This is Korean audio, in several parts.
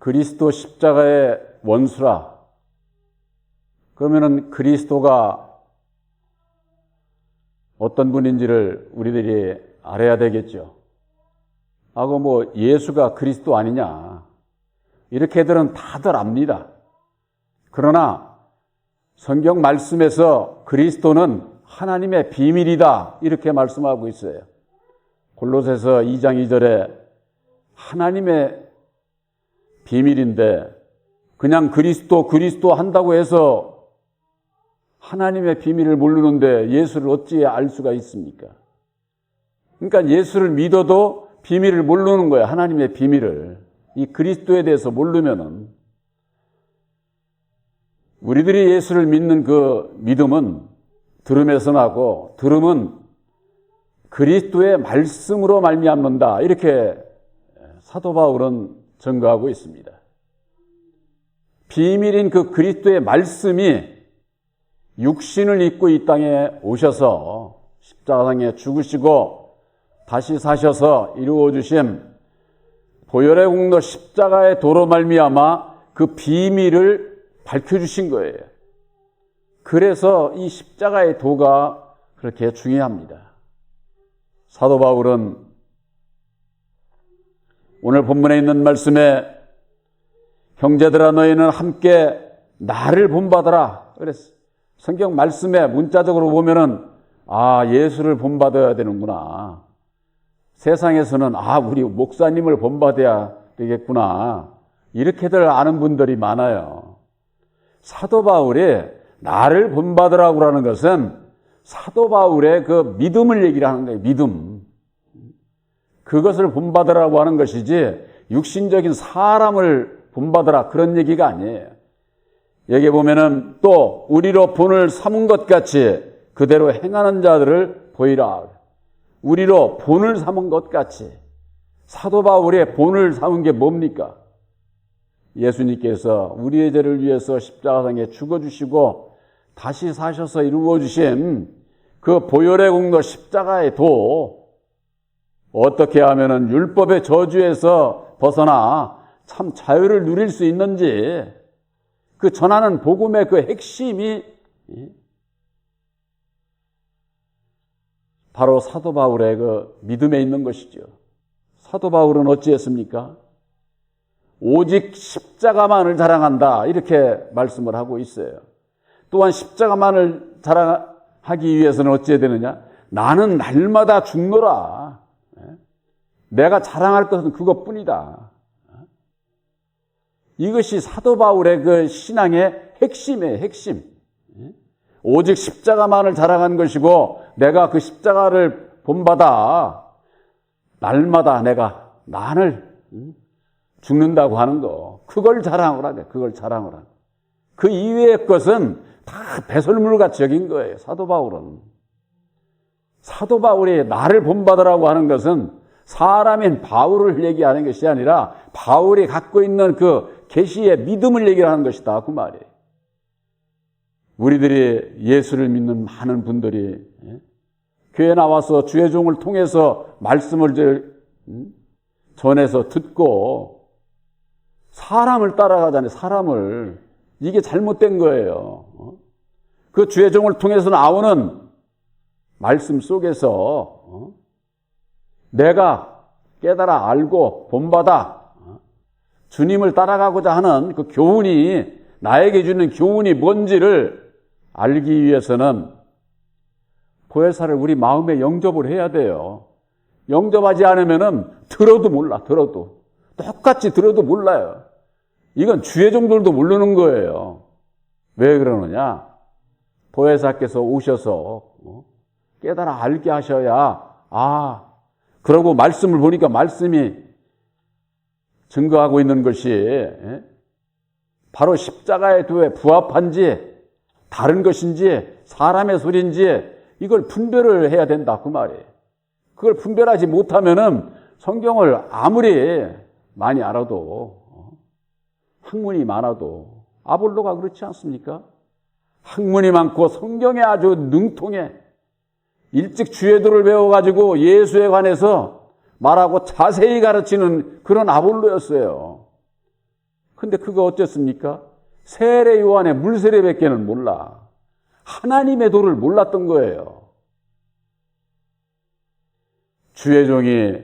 그리스도 십자가의 원수라. 그러면은 그리스도가 어떤 분인지를 우리들이 알아야 되겠죠. 예수가 그리스도 아니냐. 이렇게들은 다들 압니다. 그러나 성경 말씀에서 그리스도는 하나님의 비밀이다. 이렇게 말씀하고 있어요. 골로새서 2장 2절에 하나님의 비밀인데 그냥 그리스도 한다고 해서 하나님의 비밀을 모르는데 예수를 어찌 알 수가 있습니까? 그러니까 예수를 믿어도 비밀을 모르는 거예요. 하나님의 비밀을. 이 그리스도에 대해서 모르면은 우리들이 예수를 믿는 그 믿음은 들음에서 나고 들음은 그리스도의 말씀으로 말미암는다. 이렇게 사도 바울은 증거하고 있습니다. 비밀인 그 그리스도의 말씀이 육신을 입고 이 땅에 오셔서 십자가상에 죽으시고 다시 사셔서 이루어 주신 보혈의 공로 십자가의 도로 말미암아 그 비밀을 밝혀주신 거예요. 그래서 이 십자가의 도가 그렇게 중요합니다. 사도 바울은 오늘 본문에 있는 말씀에 형제들아 너희는 함께 나를 본받아라 그랬어요. 성경 말씀에 문자적으로 보면은 예수를 본받아야 되는구나. 세상에서는 우리 목사님을 본받아야 되겠구나. 이렇게들 아는 분들이 많아요. 사도 바울이 나를 본받으라고 하는 것은 사도 바울의 그 믿음을 얘기를 하는 거예요. 믿음. 그것을 본받으라고 하는 것이지 육신적인 사람을 본받으라 그런 얘기가 아니에요. 여기 보면은 또 우리로 본을 삼은 것 같이 그대로 행하는 자들을 보이라. 우리로 본을 삼은 것 같이. 사도 바울의 본을 삼은 게 뭡니까? 예수님께서 우리의 죄를 위해서 십자가상에 죽어주시고 다시 사셔서 이루어주신 그 보혈의 공로 십자가의 도, 어떻게 하면은 율법의 저주에서 벗어나 참 자유를 누릴 수 있는지 그 전하는 복음의 그 핵심이 바로 사도 바울의 그 믿음에 있는 것이죠. 사도 바울은 어찌했습니까? 오직 십자가만을 자랑한다 이렇게 말씀을 하고 있어요. 또한 십자가만을 자랑하기 위해서는 어찌해야 되느냐? 나는 날마다 죽노라. 내가 자랑할 것은 그것뿐이다. 이것이 사도 바울의 그 신앙의 핵심이에요. 핵심. 오직 십자가만을 자랑한 것이고 내가 그 십자가를 본받아 날마다 내가 난을 죽는다고 하는 거. 그걸 자랑하라. 그걸 자랑하라. 그 이외의 것은 다 배설물같이 여긴 거예요. 사도 바울은. 사도 바울이 나를 본받으라고 하는 것은 사람인 바울을 얘기하는 것이 아니라 바울이 갖고 있는 그 계시의 믿음을 얘기하는 것이다. 그 말이에요. 우리들이 예수를 믿는 많은 분들이 교회 나와서 주의 종을 통해서 말씀을 전해서 듣고 사람을 따라가잖아요. 사람을. 이게 잘못된 거예요. 그 주의 종을 통해서 나오는 말씀 속에서 내가 깨달아 알고 본받아 주님을 따라가고자 하는 그 교훈이 나에게 주는 교훈이 뭔지를 알기 위해서는 보혜사를 우리 마음에 영접을 해야 돼요. 영접하지 않으면은 들어도 몰라. 들어도 똑같이 들어도 몰라요. 이건 주의 종들도 모르는 거예요. 왜 그러느냐? 보혜사께서 오셔서 깨달아 알게 하셔야 그러고 말씀을 보니까 말씀이 증거하고 있는 것이 바로 십자가의 도에 부합한지 다른 것인지 사람의 소리인지 이걸 분별을 해야 된다 그 말이에요. 그걸 분별하지 못하면은 성경을 아무리 많이 알아도 학문이 많아도 아볼로가 그렇지 않습니까? 학문이 많고 성경에 아주 능통해 일찍 주의도를 배워가지고 예수에 관해서 말하고 자세히 가르치는 그런 아볼로였어요. 근데 그거 어땠습니까? 세례 요한의 물세례밖에는 몰라. 하나님의 도를 몰랐던 거예요. 주의 종이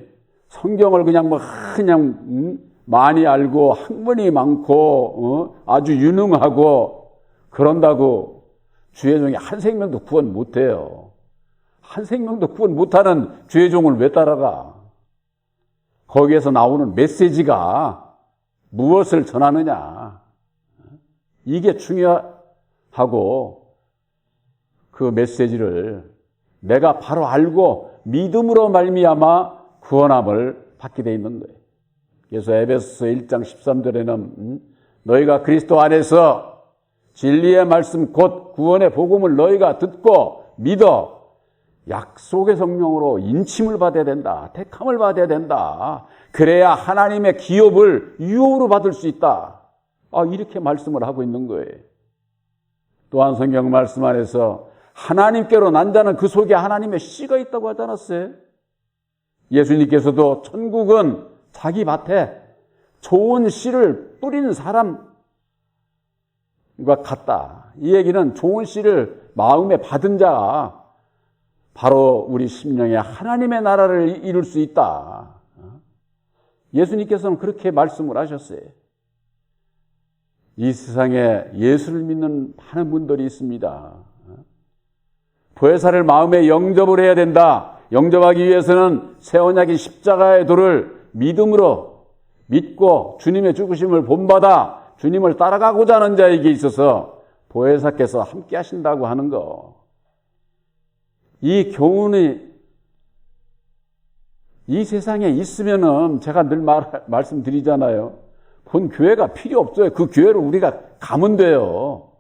성경을 그냥 많이 알고 학문이 많고 아주 유능하고 그런다고 주의 종이 한 생명도 구원 못해요. 한 생명도 구원 못하는 주의 종을 왜 따라가? 거기에서 나오는 메시지가 무엇을 전하느냐? 이게 중요하고 그 메시지를 내가 바로 알고 믿음으로 말미암아 구원함을 받게 돼 있는 거예요. 그래서 에베소서 1장 13절에는 너희가 그리스도 안에서 진리의 말씀 곧 구원의 복음을 너희가 듣고 믿어 약속의 성령으로 인침을 받아야 된다. 택함을 받아야 된다. 그래야 하나님의 기업을 유업으로 받을 수 있다. 이렇게 말씀을 하고 있는 거예요. 또한 성경 말씀 안에서 하나님께로 난 자는 그 속에 하나님의 씨가 있다고 하지 않았어요? 예수님께서도 천국은 자기 밭에 좋은 씨를 뿌린 사람과 같다. 이 얘기는 좋은 씨를 마음에 받은 자가 바로 우리 심령에 하나님의 나라를 이룰 수 있다. 예수님께서는 그렇게 말씀을 하셨어요. 이 세상에 예수를 믿는 많은 분들이 있습니다. 보혜사를 마음에 영접을 해야 된다. 영접하기 위해서는 새 언약인 십자가의 도를 믿음으로 믿고 주님의 죽으심을 본받아 주님을 따라가고자 하는 자에게 있어서 보혜사께서 함께 하신다고 하는 거. 이 교훈이 이 세상에 있으면은 제가 늘 말씀드리잖아요. 본 교회가 필요 없어요. 그 교회를 우리가 가면 돼요.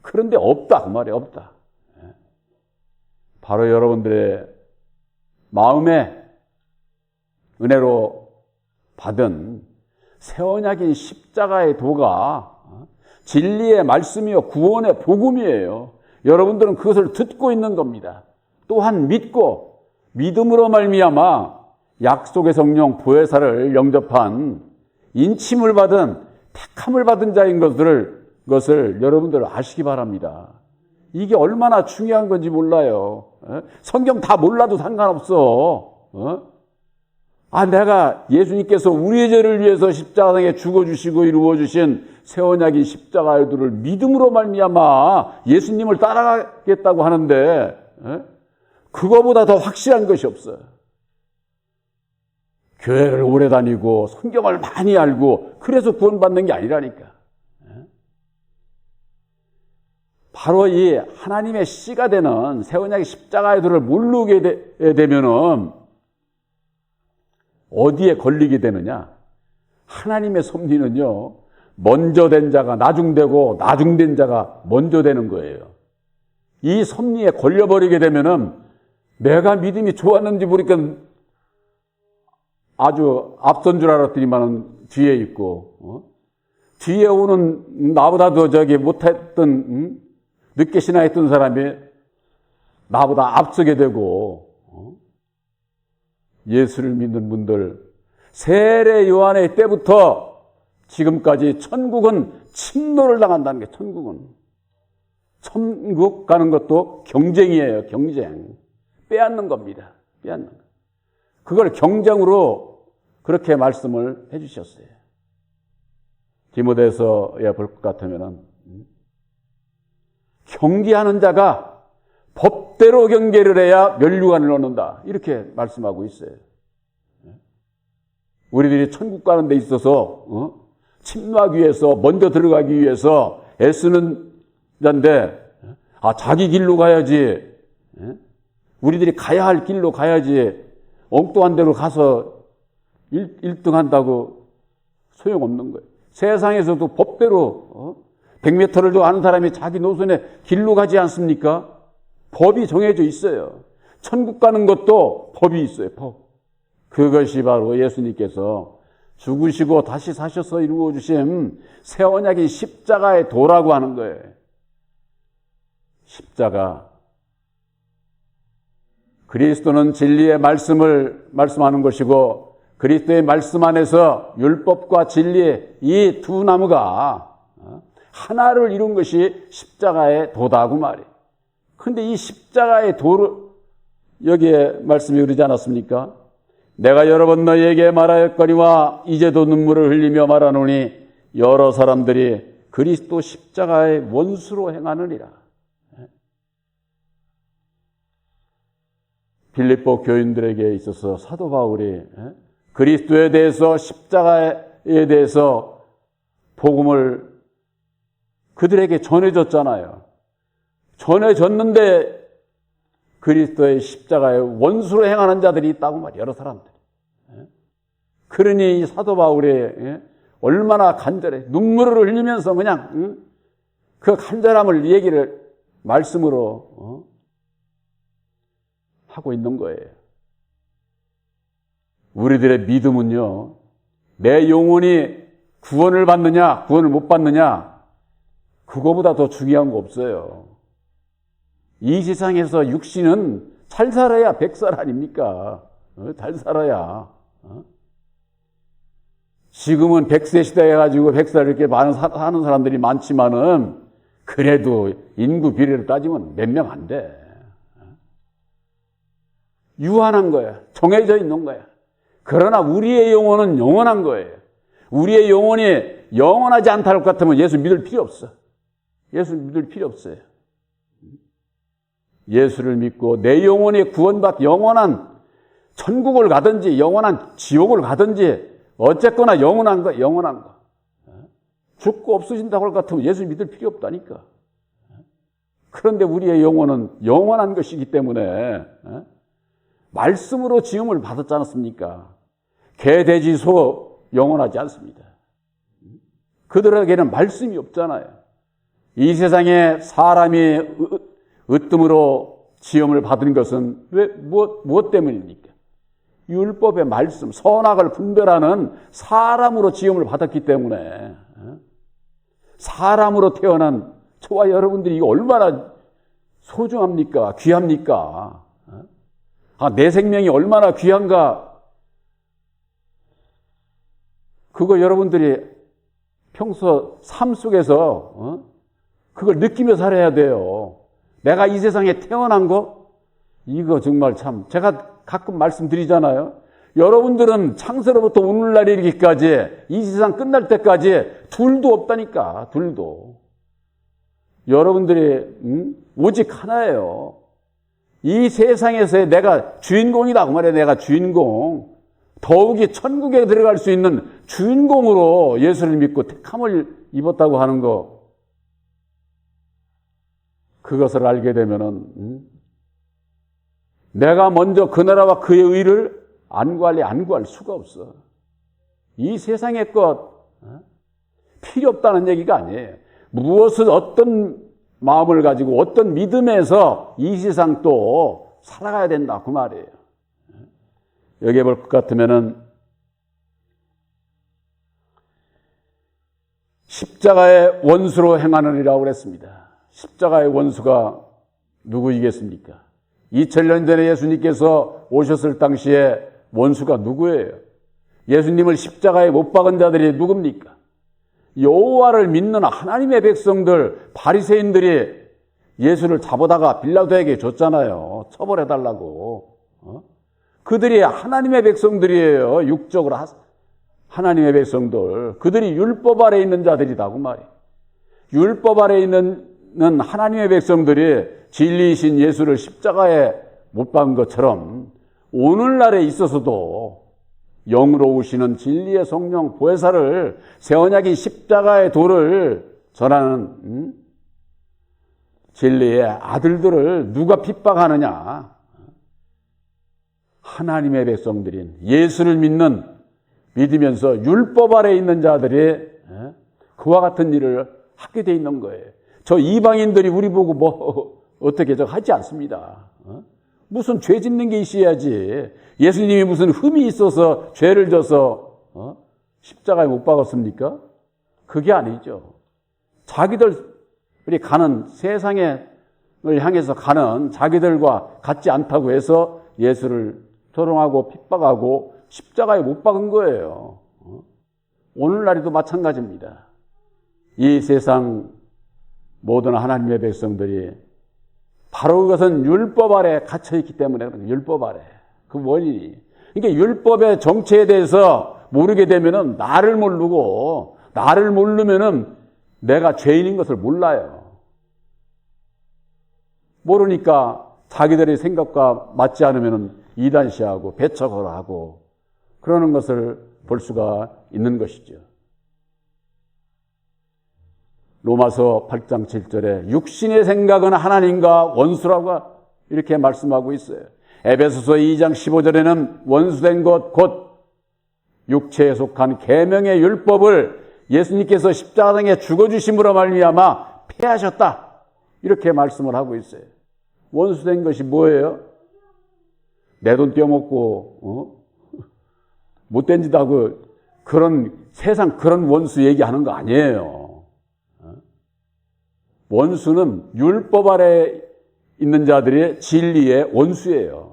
그런데 없다. 그 말이 없다. 바로 여러분들의 마음에 은혜로 받은 새 언약인 십자가의 도가 진리의 말씀이요 구원의 복음이에요. 여러분들은 그것을 듣고 있는 겁니다. 또한 믿고 믿음으로 말미암아 약속의 성령 보혜사를 영접한 인침을 받은 택함을 받은 자인 것을 여러분들 아시기 바랍니다. 이게 얼마나 중요한 건지 몰라요. 성경 다 몰라도 상관없어. 내가 예수님께서 우리의 죄를 위해서 십자가에 죽어주시고 이루어주신 새 언약인 십자가의 도를 믿음으로 말미암아 예수님을 따라가겠다고 하는데 그거보다 더 확실한 것이 없어요. 교회를 오래 다니고 성경을 많이 알고 그래서 구원받는 게 아니라니까. 바로 이 하나님의 씨가 되는 새 언약의 십자가의 도를 모르게 되면은 어디에 걸리게 되느냐? 하나님의 섭리는요, 먼저 된 자가 나중되고 나중된 자가 먼저 되는 거예요. 이 섭리에 걸려버리게 되면은 내가 믿음이 좋았는지 모르니까 아주 앞선 줄 알았더니만은 뒤에 있고, 뒤에 오는 나보다 더 못했던, 늦게 신앙했던 사람이 나보다 앞서게 되고, 예수를 믿는 분들, 세례 요한의 때부터 지금까지 천국은 침노를 당한다는 게 천국은. 천국 가는 것도 경쟁이에요, 경쟁. 빼앗는 겁니다. 빼앗는 거. 그걸 경쟁으로 그렇게 말씀을 해 주셨어요. 디모데서에 볼 것 같으면은, 경계하는 자가 법대로 경계를 해야 면류관을 얻는다. 이렇게 말씀하고 있어요. 우리들이 천국 가는 데 있어서 침노하기 위해서 먼저 들어가기 위해서 애쓰는 자인데 자기 길로 가야지. 우리들이 가야 할 길로 가야지. 엉뚱한 데로 가서 1등 한다고 소용없는 거예요. 세상에서도 법대로 100m를 더 아는 사람이 자기 노선에 길로 가지 않습니까? 법이 정해져 있어요. 천국 가는 것도 법이 있어요. 법. 그것이 바로 예수님께서 죽으시고 다시 사셔서 이루어주신 새 언약인 십자가의 도라고 하는 거예요. 십자가. 그리스도는 진리의 말씀을 말씀하는 것이고 그리스도의 말씀 안에서 율법과 진리의 이 두 나무가 하나를 이룬 것이 십자가의 도다고 말이에요. 근데 이 십자가의 도를 여기에 말씀이 그러지 않았습니까? 내가 여러 번 너희에게 말하였거니와 이제도 눈물을 흘리며 말하노니 여러 사람들이 그리스도 십자가의 원수로 행하느니라. 빌립보 교인들에게 있어서 사도 바울이 그리스도에 대해서 십자가에 대해서 복음을 그들에게 전해줬잖아요. 전해줬는데 그리스도의 십자가의 원수로 행하는 자들이 있다고 말이에요. 여러 사람들. 그러니 이 사도 바울이 얼마나 간절해. 눈물을 흘리면서 그냥 그 간절함을 얘기를 말씀으로 하고 있는 거예요. 우리들의 믿음은요, 내 영혼이 구원을 받느냐, 구원을 못 받느냐, 그거보다 더 중요한 거 없어요. 이 세상에서 육신은 잘 살아야 100살 아닙니까? 잘 살아야. 지금은 100세 시대 해가지고 100살 이렇게 사는 사람들이 많지만은, 그래도 인구 비례를 따지면 몇 명 안 돼. 유한한 거야. 정해져 있는 거야. 그러나 우리의 영혼은 영원한 거예요. 우리의 영혼이 영원하지 않다 할 것 같으면 예수 믿을 필요 없어. 예수 믿을 필요 없어요. 예수를 믿고 내 영혼이 구원받 영원한 천국을 가든지 영원한 지옥을 가든지 어쨌거나 영원한 거, 영원한 거. 죽고 없어진다고 할 것 같으면 예수 믿을 필요 없다니까. 그런데 우리의 영혼은 영원한 것이기 때문에 말씀으로 지음을 받았지 않았습니까? 개, 돼지, 소 영원하지 않습니다. 그들에게는 말씀이 없잖아요. 이 세상에 사람이 으뜸으로 지음을 받은 것은 무엇 때문입니까? 율법의 말씀, 선악을 분별하는 사람으로 지음을 받았기 때문에 사람으로 태어난 저와 여러분들이 이거 얼마나 소중합니까? 귀합니까? 내 생명이 얼마나 귀한가? 그거 여러분들이 평소 삶 속에서 그걸 느끼며 살아야 돼요. 내가 이 세상에 태어난 거? 이거 정말 참 제가 가끔 말씀드리잖아요. 여러분들은 창세로부터 오늘날 이르기까지 이 세상 끝날 때까지 둘도 없다니까. 둘도. 여러분들이 오직 하나예요. 이 세상에서의 내가 주인공이라고 말해. 내가 주인공. 더욱이 천국에 들어갈 수 있는 주인공으로 예수를 믿고 택함을 입었다고 하는 거. 그것을 알게 되면은 내가 먼저 그 나라와 그의 의를 안 구할 수가 없어. 이 세상의 것 필요 없다는 얘기가 아니에요. 무엇을 어떤 마음을 가지고 어떤 믿음에서 이 세상 또 살아가야 된다 그 말이에요. 여기에 볼 것 같으면은 십자가의 원수로 행하느니라고 그랬습니다. 십자가의 원수가 누구이겠습니까? 2000년 전에 예수님께서 오셨을 당시에 원수가 누구예요? 예수님을 십자가에 못 박은 자들이 누굽니까? 여호와를 믿는 하나님의 백성들, 바리새인들이 예수를 잡아다가 빌라도에게 줬잖아요. 처벌해달라고. 그들이 하나님의 백성들이에요. 육적으로 하나님의 백성들. 그들이 율법 아래 있는 자들이다 그 말이에요. 율법 아래 있는 하나님의 백성들이 진리이신 예수를 십자가에 못 박은 것처럼 오늘날에 있어서도 영으로 오시는 진리의 성령 보혜사를 새 언약인 십자가의 도를 전하는 진리의 아들들을 누가 핍박하느냐? 하나님의 백성들인 예수를 믿으면서 율법 아래 있는 자들이 그와 같은 일을 하게 돼 있는 거예요. 저 이방인들이 우리 보고 뭐 어떻게 하지 않습니다. 무슨 죄 짓는 게 있어야지. 예수님이 무슨 흠이 있어서 죄를 져서 십자가에 못 박았습니까? 그게 아니죠. 자기들이 가는 세상을 향해서 가는 자기들과 같지 않다고 해서 예수를 조롱하고 핍박하고 십자가에 못 박은 거예요. 오늘날에도 마찬가지입니다. 이 세상 모든 하나님의 백성들이 바로 그것은 율법 아래 갇혀있기 때문에 율법 아래 그 원인이. 그러니까 율법의 정체에 대해서 모르게 되면은 나를 모르면은 내가 죄인인 것을 몰라요. 모르니까 자기들의 생각과 맞지 않으면은 이단시하고 배척을 하고 그러는 것을 볼 수가 있는 것이죠. 로마서 8장 7절에 육신의 생각은 하나님과 원수라고 이렇게 말씀하고 있어요. 에베소서 2장 15절에는 원수된 것 곧 육체에 속한 계명의 율법을 예수님께서 십자가에 죽어주심으로 말미암아 폐하셨다. 이렇게 말씀을 하고 있어요. 원수된 것이 뭐예요? 내 돈 떼어먹고 못된 짓 하고 그런 세상 그런 원수 얘기하는 거 아니에요. 원수는 율법 아래 있는 자들의 진리의 원수예요.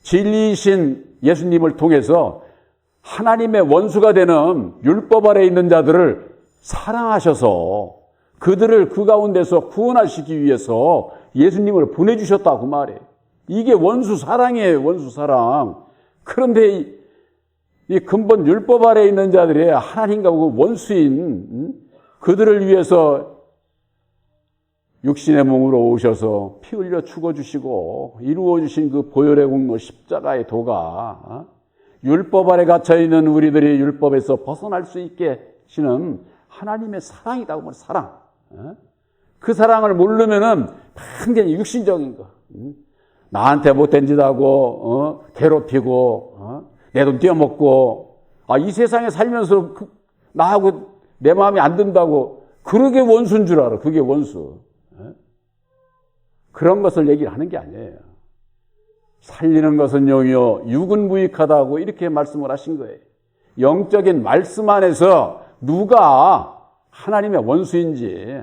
진리이신 예수님을 통해서 하나님의 원수가 되는 율법 아래 있는 자들을 사랑하셔서 그들을 그 가운데서 구원하시기 위해서 예수님을 보내주셨다고 말이에요. 이게 원수 사랑이에요. 원수 사랑. 그런데 이 근본 율법 아래 있는 자들이 하나님과 그 원수인 그들을 위해서 육신의 몸으로 오셔서 피 흘려 죽어주시고 이루어주신 그 보혈의 공로 십자가의 도가 율법 아래 갇혀있는 우리들이 율법에서 벗어날 수 있게 하시는 하나님의 사랑이다. 사랑. 그 사랑을 모르면은 완전히 육신적인 거. 나한테 못된 짓 하고 괴롭히고 내 돈 떼어먹고 이 세상에 살면서 나하고 내 마음이 안 든다고 그러게 원수인 줄 알아. 그게 원수. 그런 것을 얘기를 하는 게 아니에요. 살리는 것은 영이요 육은 무익하다고 이렇게 말씀을 하신 거예요. 영적인 말씀 안에서 누가 하나님의 원수인지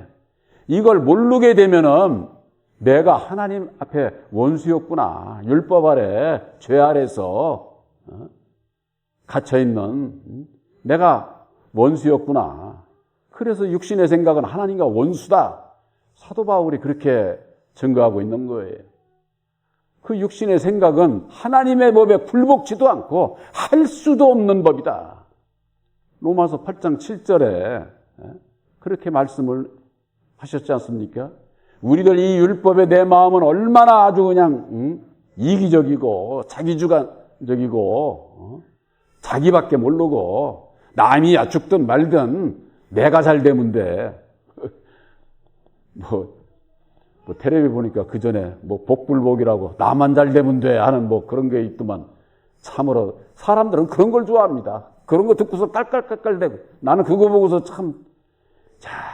이걸 모르게 되면은 내가 하나님 앞에 원수였구나. 율법 아래 죄 아래서 갇혀있는 내가 원수였구나. 그래서 육신의 생각은 하나님과 원수다. 사도 바울이 그렇게 증거하고 있는 거예요. 그 육신의 생각은 하나님의 법에 굴복지도 않고 할 수도 없는 법이다. 로마서 8장 7절에 그렇게 말씀을 하셨지 않습니까? 우리들 이 율법에 내 마음은 얼마나 아주 그냥 이기적이고 자기주관적이고 자기밖에 모르고 남이 죽든 말든 내가 잘 되면 돼. 뭐 텔레비 보니까 그 전에 복불복이라고 나만 잘 되면 돼 하는 그런 게 있더만 참으로 사람들은 그런 걸 좋아합니다. 그런 거 듣고서 깔깔깔깔대고 나는 그거 보고서 참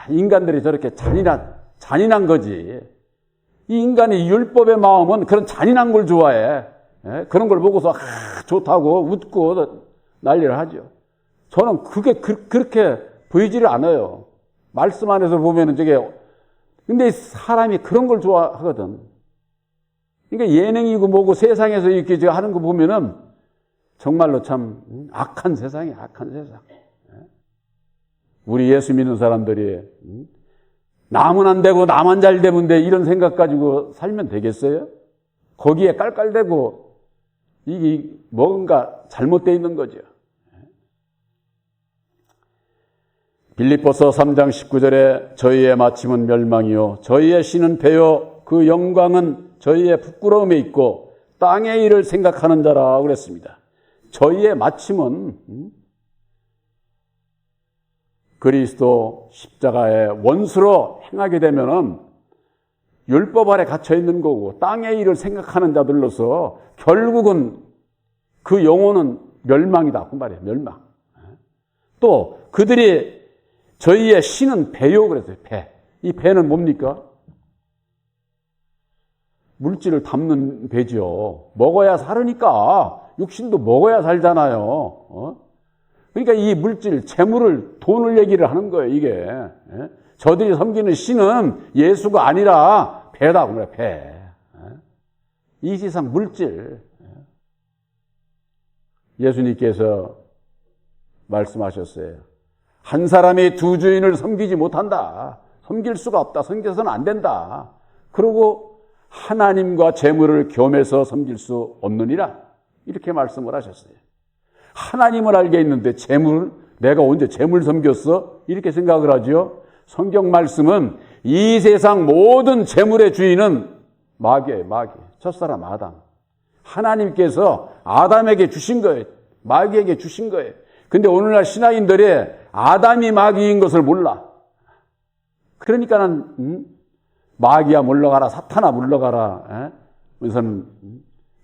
인간들이 저렇게 잔인한 거지. 이 인간의 율법의 마음은 그런 잔인한 걸 좋아해. 그런 걸 보고서 좋다고 웃고 난리를 하죠. 저는 그게 그렇게 보이지를 않아요. 말씀 안에서 보면은 근데 사람이 그런 걸 좋아하거든. 그러니까 예능이고 뭐고 세상에서 이렇게 하는 거 보면은 정말로 참 악한 세상이야, 악한 세상. 우리 예수 믿는 사람들이 남은 안 되고 나만 잘 되면 돼 이런 생각 가지고 살면 되겠어요? 거기에 깔깔대고 이게 뭔가 잘못되어 있는 거죠. 빌립보서 3장 19절에 저희의 마침은 멸망이요 저희의 신은 배요 그 영광은 저희의 부끄러움에 있고 땅의 일을 생각하는 자라 그랬습니다. 저희의 마침은 그리스도 십자가의 원수로 행하게 되면은 율법 아래 갇혀 있는 거고 땅의 일을 생각하는 자들로서 결국은 그 영혼은 멸망이다. 그 말이에요. 멸망. 또 그들이 저희의 신은 배요 그랬어요. 배. 이 배는 뭡니까? 물질을 담는 배죠. 먹어야 살으니까 육신도 먹어야 살잖아요. 그러니까 이 물질, 재물을, 돈을 얘기를 하는 거예요, 이게. 저들이 섬기는 신은 예수가 아니라 배다, 그래, 배. 이 세상 물질. 예수님께서 말씀하셨어요. 한 사람이 두 주인을 섬기지 못한다. 섬길 수가 없다. 섬겨서는 안 된다. 그리고 하나님과 재물을 겸해서 섬길 수 없느니라. 이렇게 말씀을 하셨어요. 하나님을 알겠는데 재물을 내가 언제 재물 섬겼어? 이렇게 생각을 하죠. 성경 말씀은 이 세상 모든 재물의 주인은 마귀예요. 마귀. 첫사람 아담. 하나님께서 아담에게 주신 거예요. 마귀에게 주신 거예요. 근데 오늘날 신앙인들이 아담이 마귀인 것을 몰라. 그러니까는 마귀야 물러가라, 사탄아 물러가라. 우선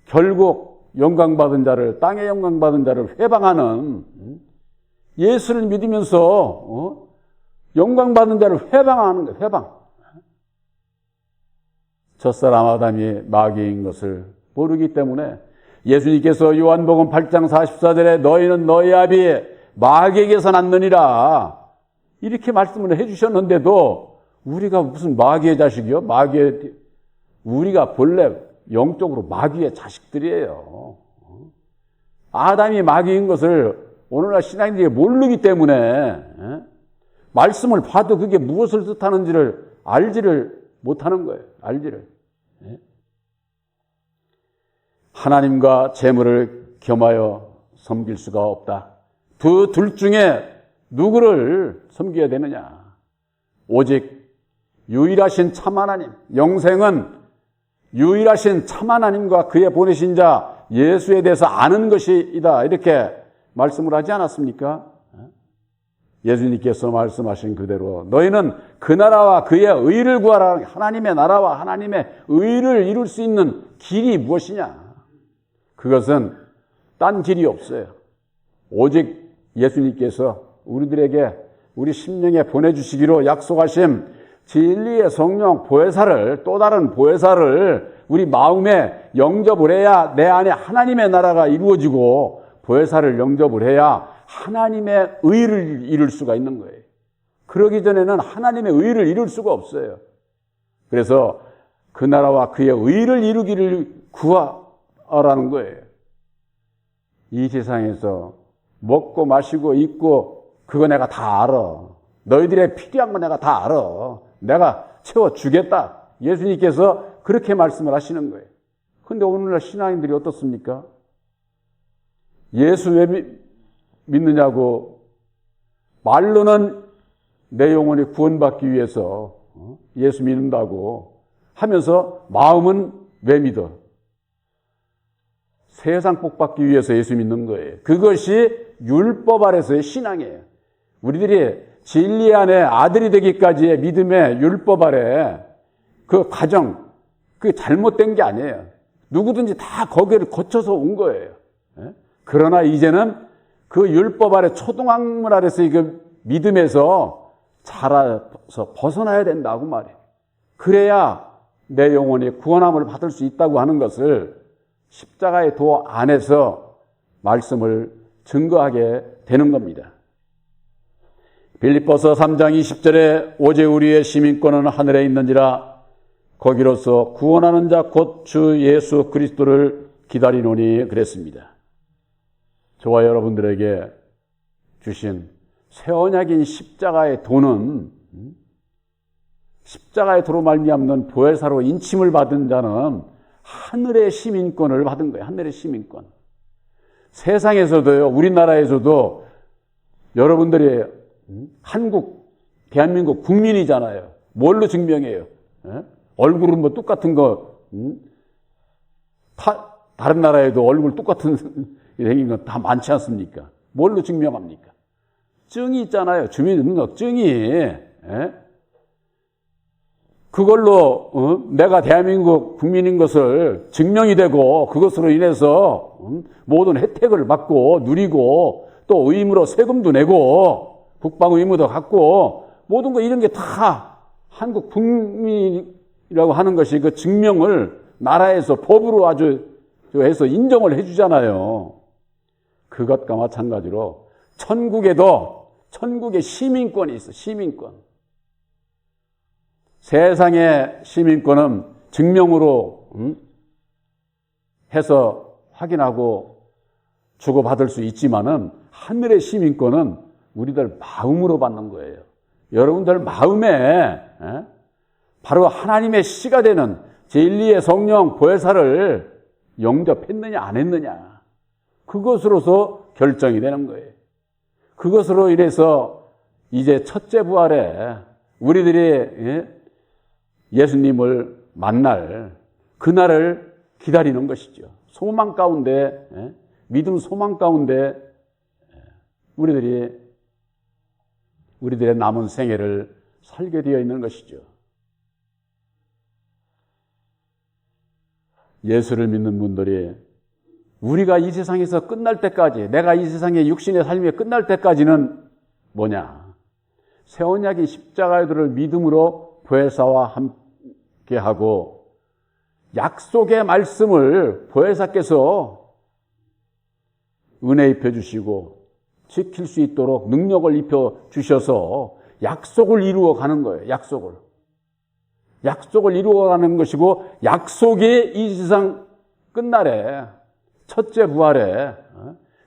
결국 영광받은 자를, 땅의 영광받은 자를 회방하는, 예수를 믿으면서 영광받은 자를 회방하는 거예요. 회방. 첫사람 아담이 마귀인 것을 모르기 때문에 예수님께서 요한복음 8장 44절에 너희는 너희 아비 마귀에게서 났느니라 이렇게 말씀을 해주셨는데도 우리가 무슨 마귀의 자식이요? 우리가 본래 영적으로 마귀의 자식들이에요. 아담이 마귀인 것을 오늘날 신앙인들이 모르기 때문에 말씀을 봐도 그게 무엇을 뜻하는지를 알지를 못하는 거예요. 알지를. 하나님과 재물을 겸하여 섬길 수가 없다. 둘 중에 누구를 섬겨야 되느냐? 오직 유일하신 참 하나님, 영생은 유일하신 참 하나님과 그의 보내신 자 예수에 대해서 아는 것이다. 이렇게 말씀을 하지 않았습니까? 예수님께서 말씀하신 그대로 너희는 그 나라와 그의 의를 구하라. 하나님의 나라와 하나님의 의를 이룰 수 있는 길이 무엇이냐? 그것은 딴 길이 없어요. 오직 예수님께서 우리들에게 우리 심령에 보내주시기로 약속하신 진리의 성령 보혜사를, 또 다른 보혜사를 우리 마음에 영접을 해야 내 안에 하나님의 나라가 이루어지고 보혜사를 영접을 해야 하나님의 의를 이룰 수가 있는 거예요. 그러기 전에는 하나님의 의를 이룰 수가 없어요. 그래서 그 나라와 그의 의를 이루기를 구하라는 거예요. 이 세상에서 먹고 마시고 입고 그거 내가 다 알아. 너희들의 필요한 거 내가 다 알아. 내가 채워주겠다. 예수님께서 그렇게 말씀을 하시는 거예요. 그런데 오늘날 신앙인들이 어떻습니까? 예수 왜 믿느냐고 말로는 내 영혼이 구원받기 위해서 예수 믿는다고 하면서 마음은 왜 믿어? 세상 복받기 위해서 예수 믿는 거예요. 그것이 율법 아래서의 신앙이에요. 우리들이 진리 안에 아들이 되기까지의 믿음의 율법 아래 그 과정, 그게 잘못된 게 아니에요. 누구든지 다 거기를 거쳐서 온 거예요. 그러나 이제는 그 율법 아래 초등학문 아래서 그 믿음에서 자라서 벗어나야 된다고 말이에요. 그래야 내 영혼이 구원함을 받을 수 있다고 하는 것을 십자가의 도 안에서 말씀을 증거하게 되는 겁니다. 빌립보서 3장 20절에 오직 우리의 시민권은 하늘에 있는지라 거기로서 구원하는 자 곧 주 예수 그리스도를 기다리노니 그랬습니다. 저와 여러분들에게 주신 새 언약인 십자가의 도는 십자가의 도로 말미암는 보혜사로 인침을 받은 자는 하늘의 시민권을 받은 거예요. 하늘의 시민권. 세상에서도요, 우리나라에서도 여러분들이 한국, 대한민국 국민이잖아요. 뭘로 증명해요? 얼굴은 뭐 똑같은 거, 다른 나라에도 얼굴 똑같은 생긴 건 다 많지 않습니까? 뭘로 증명합니까? 증이 있잖아요. 주민등록증이. 그걸로 내가 대한민국 국민인 것을 증명이 되고 그것으로 인해서 모든 혜택을 받고 누리고 또 의무로 세금도 내고 국방 의무도 갖고 모든 거 이런 게 다 한국 국민이라고 하는 것이 그 증명을 나라에서 법으로 아주 해서 인정을 해주잖아요. 그것과 마찬가지로 천국에 시민권이 있어. 시민권. 세상의 시민권은 증명으로 해서 확인하고 주고받을 수 있지만은 하늘의 시민권은 우리들 마음으로 받는 거예요. 여러분들 마음에 바로 하나님의 씨가 되는 제1, 2의 성령 보혜사를 영접했느냐 안 했느냐, 그것으로서 결정이 되는 거예요. 그것으로 인해서 이제 첫째 부활에 우리들이 예수님을 만날 그날을 기다리는 것이죠. 소망 가운데, 믿음 소망 가운데 우리들의 남은 생애를 살게 되어 있는 것이죠. 예수를 믿는 분들이 우리가 이 세상에서 끝날 때까지, 내가 이 세상의 육신의 삶이 끝날 때까지는 뭐냐? 새 언약인 십자가의 도를 믿음으로 보혜사와 함께하고 약속의 말씀을 보혜사께서 은혜 입혀주시고 지킬 수 있도록 능력을 입혀주셔서 약속을 이루어가는 거예요. 약속을 이루어가는 것이고, 약속이 이 세상 끝날에, 첫째 부활에,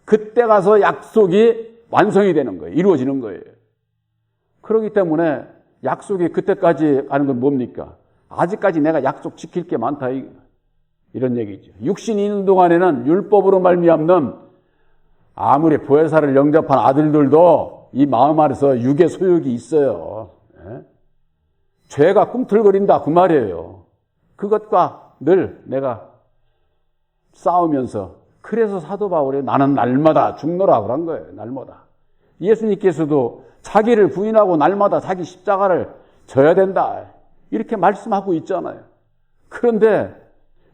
그때 가서 약속이 완성이 되는 거예요. 이루어지는 거예요. 그렇기 때문에 약속이 그때까지 가는 건 뭡니까? 아직까지 내가 약속 지킬 게 많다, 이런 얘기죠. 육신이 있는 동안에는 율법으로 말미암는 아무리 보혜사를 영접한 아들들도 이 마음 안에서 육의 소욕이 있어요. 죄가 꿈틀거린다, 그 말이에요. 그것과 늘 내가 싸우면서, 그래서 사도 바울이 나는 날마다 죽노라 그런 거예요. 날마다. 예수님께서도 자기를 부인하고 날마다 자기 십자가를 져야 된다, 이렇게 말씀하고 있잖아요. 그런데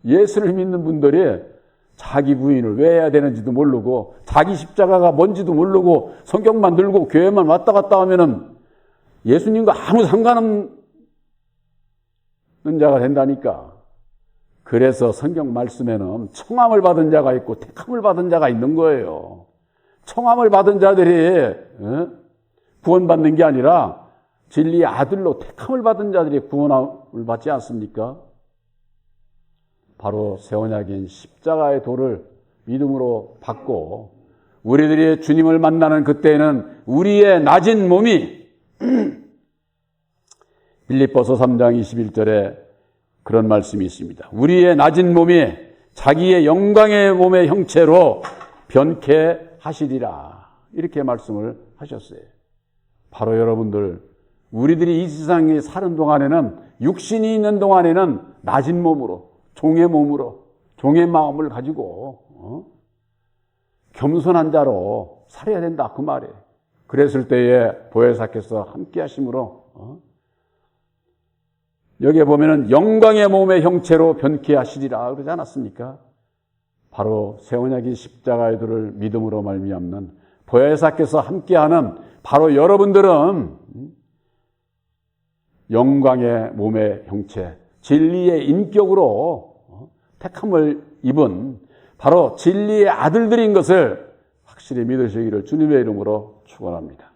예수를 믿는 분들이 자기 부인을 왜 해야 되는지도 모르고, 자기 십자가가 뭔지도 모르고, 성경만 들고 교회만 왔다 갔다 하면은 예수님과 아무 상관없는 자가 된다니까. 그래서 성경 말씀에는 청함을 받은 자가 있고 택함을 받은 자가 있는 거예요. 청함을 받은 자들이 구원받는 게 아니라 진리의 아들로 택함을 받은 자들이 구원을 받지 않습니까? 바로 새 언약인 십자가의 도를 믿음으로 받고 우리들이 주님을 만나는 그때에는 우리의 낮은 몸이 빌립보서 3장 21절에 그런 말씀이 있습니다. 우리의 낮은 몸이 자기의 영광의 몸의 형체로 변케 하시리라, 이렇게 말씀을 하셨어요. 바로 여러분들, 우리들이 이 세상에 사는 동안에는, 육신이 있는 동안에는 낮은 몸으로, 종의 몸으로, 종의 마음을 가지고 겸손한 자로 살아야 된다, 그 말이에요. 그랬을 때에 보혜사께서 함께 하심으로 여기에 보면은 영광의 몸의 형체로 변케 하시리라 그러지 않았습니까? 바로 새 언약인 십자가의 도를 믿음으로 말미암는 보혜사께서 함께하는 바로 여러분들은 영광의 몸의 형체, 진리의 인격으로 택함을 입은 바로 진리의 아들들인 것을 확실히 믿으시기를 주님의 이름으로 축원합니다.